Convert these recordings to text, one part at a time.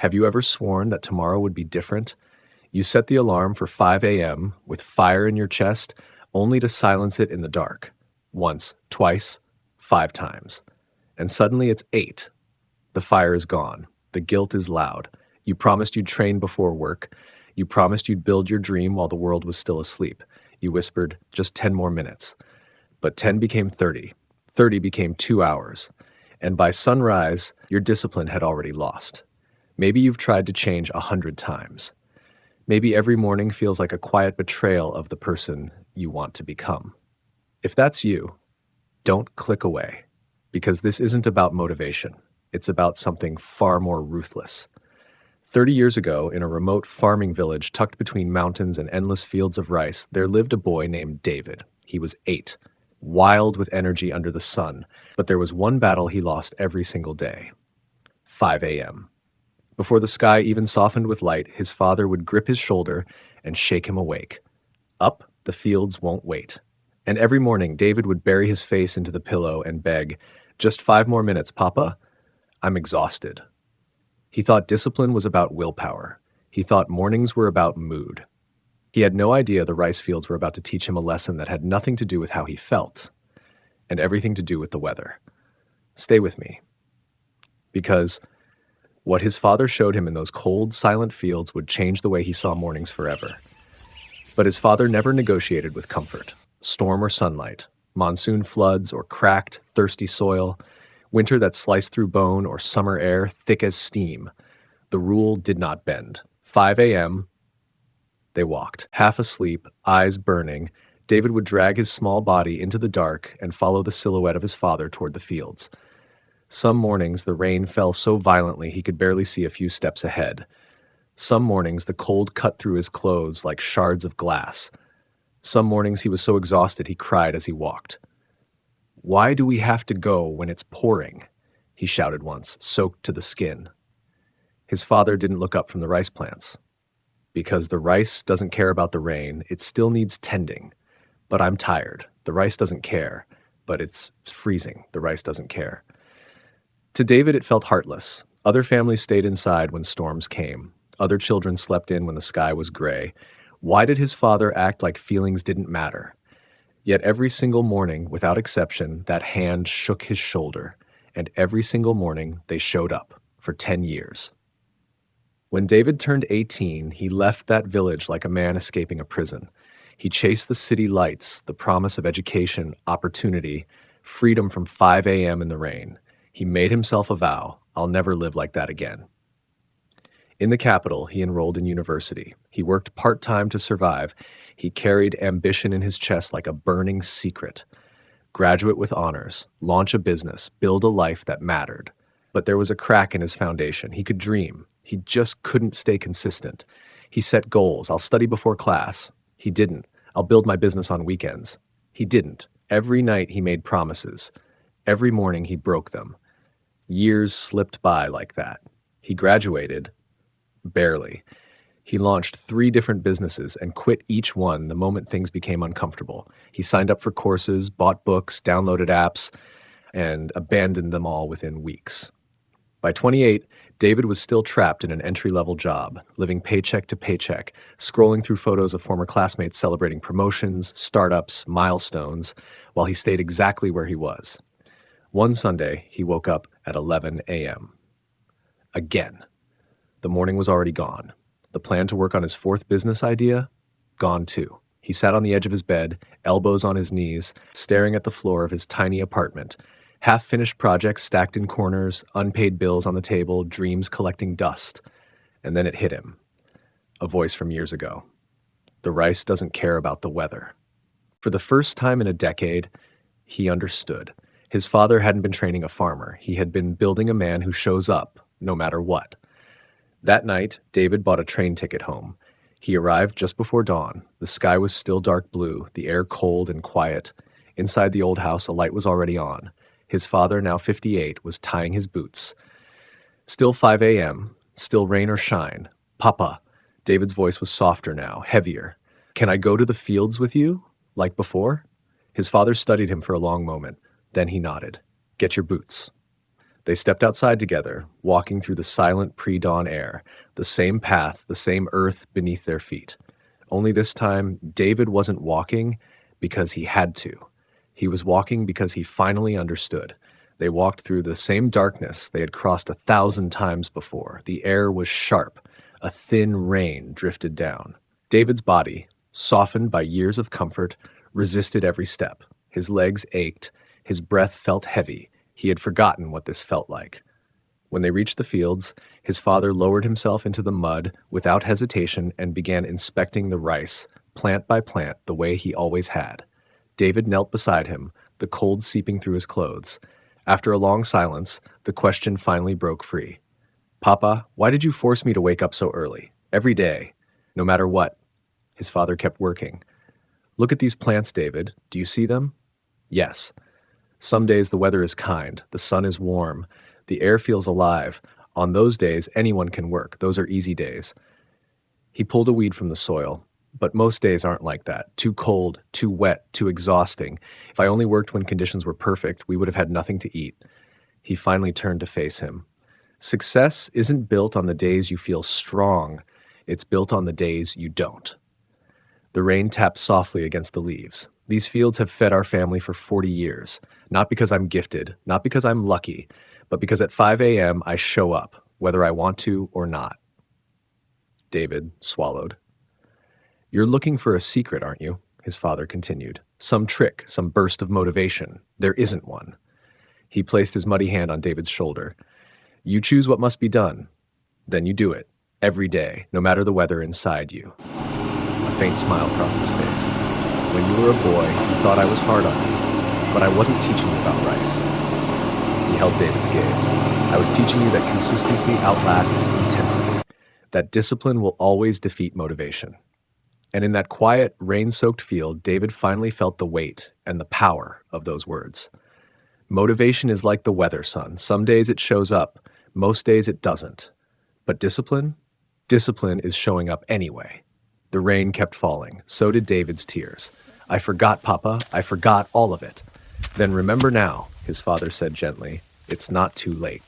Have you ever sworn that tomorrow would be different? You set the alarm for 5 a.m. with fire in your chest, only to silence it in the dark. Once, twice, 5 times. And suddenly it's 8. The fire is gone. The guilt is loud. You promised you'd train before work. You promised you'd build your dream while the world was still asleep. You whispered, just 10 more minutes. But 10 became 30. 30 became 2 hours. And by sunrise, your discipline had already lost. Maybe you've tried to change 100 times. Maybe every morning feels like a quiet betrayal of the person you want to become. If that's you, don't click away, because this isn't about motivation. It's about something far more ruthless. 30 years ago, in a remote farming village tucked between mountains and endless fields of rice, there lived a boy named David. He was 8, wild with energy under the sun, but there was one battle he lost every single day: 5 a.m. Before the sky even softened with light, his father would grip his shoulder and shake him awake. Up, the fields won't wait. And every morning, David would bury his face into the pillow and beg, "Just 5 more minutes, Papa. I'm exhausted." He thought discipline was about willpower. He thought mornings were about mood. He had no idea the rice fields were about to teach him a lesson that had nothing to do with how he felt and everything to do with the weather. Stay with me. Because what his father showed him in those cold, silent fields would change the way he saw mornings forever. But his father never negotiated with comfort, storm or sunlight, monsoon floods or cracked, thirsty soil, winter that sliced through bone or summer air thick as steam. The rule did not bend. 5 a.m., they walked. Half asleep, eyes burning, David would drag his small body into the dark and follow the silhouette of his father toward the fields. Some mornings the rain fell so violently he could barely see a few steps ahead. Some mornings the cold cut through his clothes like shards of glass. Some mornings he was so exhausted he cried as he walked. "Why do we have to go when it's pouring?" he shouted once, soaked to the skin. His father didn't look up from the rice plants. "Because the rice doesn't care about the rain, it still needs tending. But I'm tired. The rice doesn't care. But it's freezing. The rice doesn't care." To David, it felt heartless. Other families stayed inside when storms came. Other children slept in when the sky was gray. Why did his father act like feelings didn't matter? Yet every single morning, without exception, that hand shook his shoulder, and every single morning they showed up for 10 years. When David turned 18, he left that village like a man escaping a prison. He chased the city lights, the promise of education, opportunity, freedom from 5 a.m. in the rain. He made himself a vow: I'll never live like that again. In the capital, he enrolled in university. He worked part-time to survive. He carried ambition in his chest like a burning secret. Graduate with honors, launch a business, build a life that mattered. But there was a crack in his foundation. He could dream. He just couldn't stay consistent. He set goals. I'll study before class. He didn't. I'll build my business on weekends. He didn't. Every night he made promises. Every morning he broke them. Years slipped by like that. He graduated. Barely. He launched 3 different businesses and quit each one the moment things became uncomfortable. He signed up for courses, bought books, downloaded apps, and abandoned them all within weeks. By 28, David was still trapped in an entry-level job, living paycheck to paycheck, scrolling through photos of former classmates celebrating promotions, startups, milestones, while he stayed exactly where he was. One Sunday, he woke up at 11 a.m. Again. The morning was already gone. The plan to work on his 4th business idea? Gone too. He sat on the edge of his bed, elbows on his knees, staring at the floor of his tiny apartment. Half-finished projects stacked in corners, unpaid bills on the table, dreams collecting dust. And then it hit him. A voice from years ago. The rice doesn't care about the weather. For the first time in a decade, he understood. His father hadn't been training a farmer. He had been building a man who shows up, no matter what. That night, David bought a train ticket home. He arrived just before dawn. The sky was still dark blue, the air cold and quiet. Inside the old house, a light was already on. His father, now 58, was tying his boots. Still 5 a.m., still rain or shine. "Papa." David's voice was softer now, heavier. "Can I go to the fields with you, like before?" His father studied him for a long moment. Then he nodded. "Get your boots." They stepped outside together, walking through the silent pre-dawn air, the same path, the same earth beneath their feet. Only this time, David wasn't walking because he had to. He was walking because he finally understood. They walked through the same darkness they had crossed 1,000 times before. The air was sharp. A thin rain drifted down. David's body, softened by years of comfort, resisted every step. His legs ached. His breath felt heavy. He had forgotten what this felt like. When they reached the fields, his father lowered himself into the mud without hesitation and began inspecting the rice, plant by plant, the way he always had. David knelt beside him, the cold seeping through his clothes. After a long silence, the question finally broke free. "Papa, why did you force me to wake up so early? Every day, no matter what?" His father kept working. "Look at these plants, David. Do you see them?" "Yes. Some days the weather is kind, the sun is warm, the air feels alive. On those days, anyone can work. Those are easy days." He pulled a weed from the soil. "But most days aren't like that. Too cold, too wet, too exhausting. If I only worked when conditions were perfect, we would have had nothing to eat." He finally turned to face him. "Success isn't built on the days you feel strong. It's built on the days you don't." The rain tapped softly against the leaves. "These fields have fed our family for 40 years. Not because I'm gifted, not because I'm lucky, but because at 5 a.m. I show up, whether I want to or not." David swallowed. "You're looking for a secret, aren't you?" his father continued. "Some trick, some burst of motivation. There isn't one." He placed his muddy hand on David's shoulder. "You choose what must be done. Then you do it. Every day, no matter the weather inside you." A faint smile crossed his face. "When you were a boy, you thought I was hard on you, but I wasn't teaching you about rice." He held David's gaze. "I was teaching you that consistency outlasts intensity, that discipline will always defeat motivation." And in that quiet, rain-soaked field, David finally felt the weight and the power of those words. Motivation is like the weather, son. Some days it shows up, most days it doesn't. But discipline? Discipline is showing up anyway. The rain kept falling. So did David's tears. "I forgot, Papa. I forgot all of it." "Then remember now," his father said gently. "It's not too late."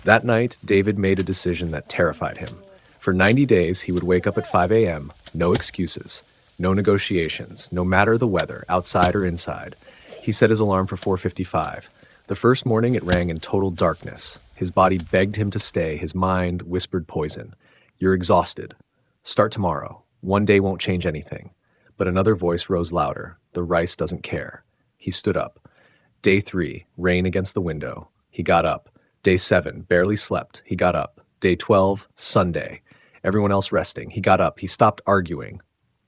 That night, David made a decision that terrified him. For 90 days, he would wake up at 5 a.m., no excuses, no negotiations, no matter the weather, outside or inside. He set his alarm for 4:55. The first morning, it rang in total darkness. His body begged him to stay. His mind whispered poison. "You're exhausted. Start tomorrow. One day won't change anything." But another voice rose louder. "The rice doesn't care." He stood up. Day 3, rain against the window. He got up. Day 7, barely slept. He got up. Day 12, Sunday. Everyone else resting. He got up. He stopped arguing.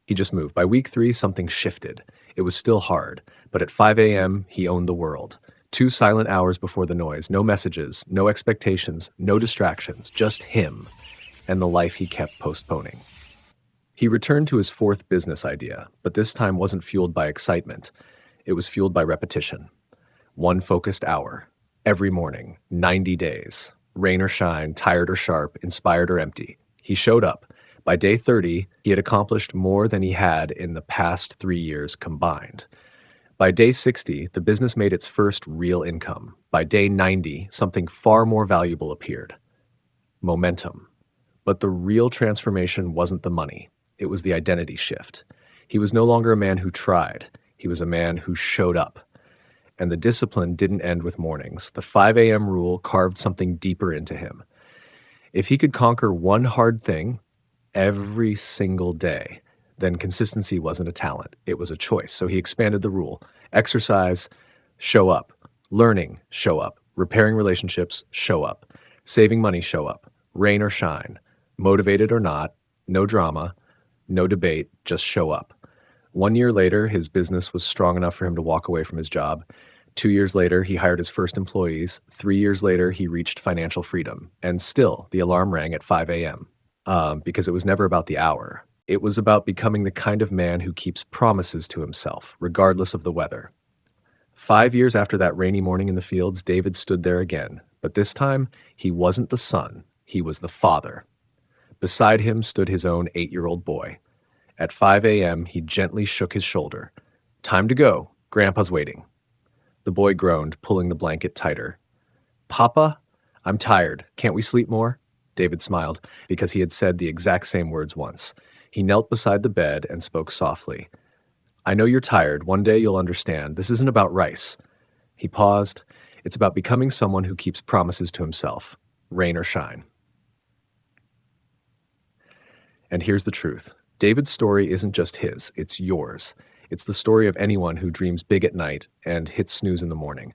He just moved. By week 3, something shifted. It was still hard, but at 5 a.m., he owned the world. 2 silent hours before the noise. No messages, no expectations, no distractions, just him and the life he kept postponing. He returned to his 4th business idea, but this time wasn't fueled by excitement. It was fueled by repetition. 1 focused hour. Every morning, 90 days. Rain or shine, tired or sharp, inspired or empty. He showed up. By day 30, he had accomplished more than he had in the past 3 years combined. By day 60, the business made its first real income. By day 90, something far more valuable appeared. Momentum. But the real transformation wasn't the money. It was the identity shift. He was no longer a man who tried. He was a man who showed up. And the discipline didn't end with mornings. The 5 a.m. rule carved something deeper into him. If he could conquer one hard thing every single day, then consistency wasn't a talent. It was a choice. So he expanded the rule. Exercise, show up. Learning, show up. Repairing relationships, show up. Saving money, show up. Rain or shine. Motivated or not, no drama, no debate, just show up. 1 year later, his business was strong enough for him to walk away from his job. 2 years later, he hired his first employees. 3 years later, he reached financial freedom. And still, the alarm rang at 5 a.m. Because it was never about the hour. It was about becoming the kind of man who keeps promises to himself, regardless of the weather. 5 years after that rainy morning in the fields, David stood there again. But this time, he wasn't the son. He was the father. Beside him stood his own 8-year-old boy. At 5 a.m., he gently shook his shoulder. "Time to go. Grandpa's waiting." The boy groaned, pulling the blanket tighter. "Papa, I'm tired. Can't we sleep more? David smiled because he had said the exact same words once. He knelt beside the bed and spoke softly. I know you're tired. One day you'll understand. This isn't about rice. He paused. It's about becoming someone who keeps promises to himself, rain or shine. And here's the truth. David's story isn't just his, it's yours. It's the story of anyone who dreams big at night and hits snooze in the morning.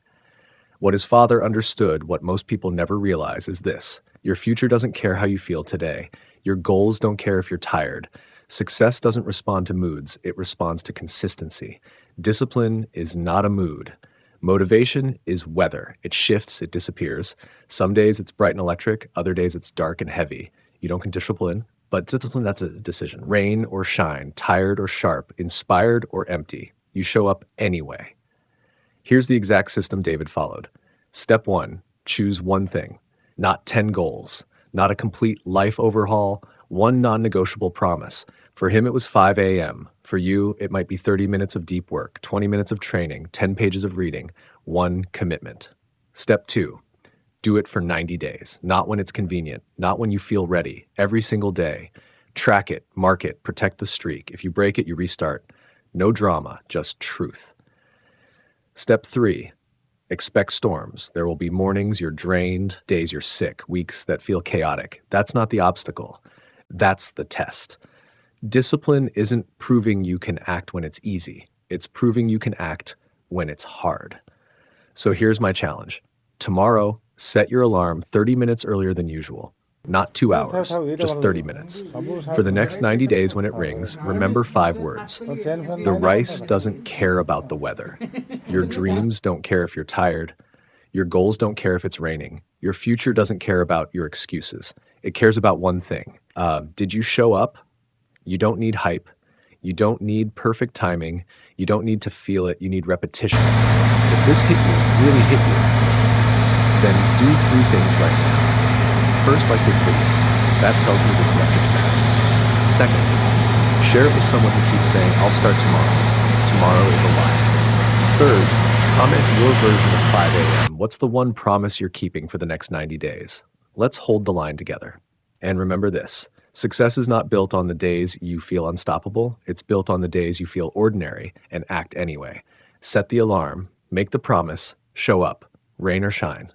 What his father understood, what most people never realize, is this. Your future doesn't care how you feel today. Your goals don't care if you're tired. Success doesn't respond to moods, it responds to consistency. Discipline is not a mood. Motivation is weather. It shifts, it disappears. Some days it's bright and electric, other days it's dark and heavy. You don't get discipline, but discipline, that's a decision. Rain or shine, tired or sharp, inspired or empty. You show up anyway. Here's the exact system David followed. Step 1, choose one thing, not 10 goals, not a complete life overhaul, one non-negotiable promise. For him, it was 5 a.m. For you, it might be 30 minutes of deep work, 20 minutes of training, 10 pages of reading, one commitment. Step 2, do it for 90 days, not when it's convenient, not when you feel ready, every single day. Track it, mark it, protect the streak. If you break it, you restart. No drama, just truth. Step 3, expect storms. There will be mornings you're drained, days you're sick, weeks that feel chaotic. That's not the obstacle. That's the test. Discipline isn't proving you can act when it's easy. It's proving you can act when it's hard. So here's my challenge. Tomorrow, set your alarm 30 minutes earlier than usual. Not 2 hours, just 30 minutes. For the next 90 days when it rings, remember 5 words. The rice doesn't care about the weather. Your dreams don't care if you're tired. Your goals don't care if it's raining. Your future doesn't care about your excuses. It cares about one thing. Did you show up? You don't need hype. You don't need perfect timing. You don't need to feel it. You need repetition. If this hit you, really hit you, then do 3 things right now. First, like this video. That tells me this message matters. Second, share it with someone who keeps saying, I'll start tomorrow. Tomorrow is a lie. Third, comment your version of 5 a.m. What's the one promise you're keeping for the next 90 days? Let's hold the line together. And remember this, success is not built on the days you feel unstoppable. It's built on the days you feel ordinary and act anyway. Set the alarm, make the promise, show up, rain or shine.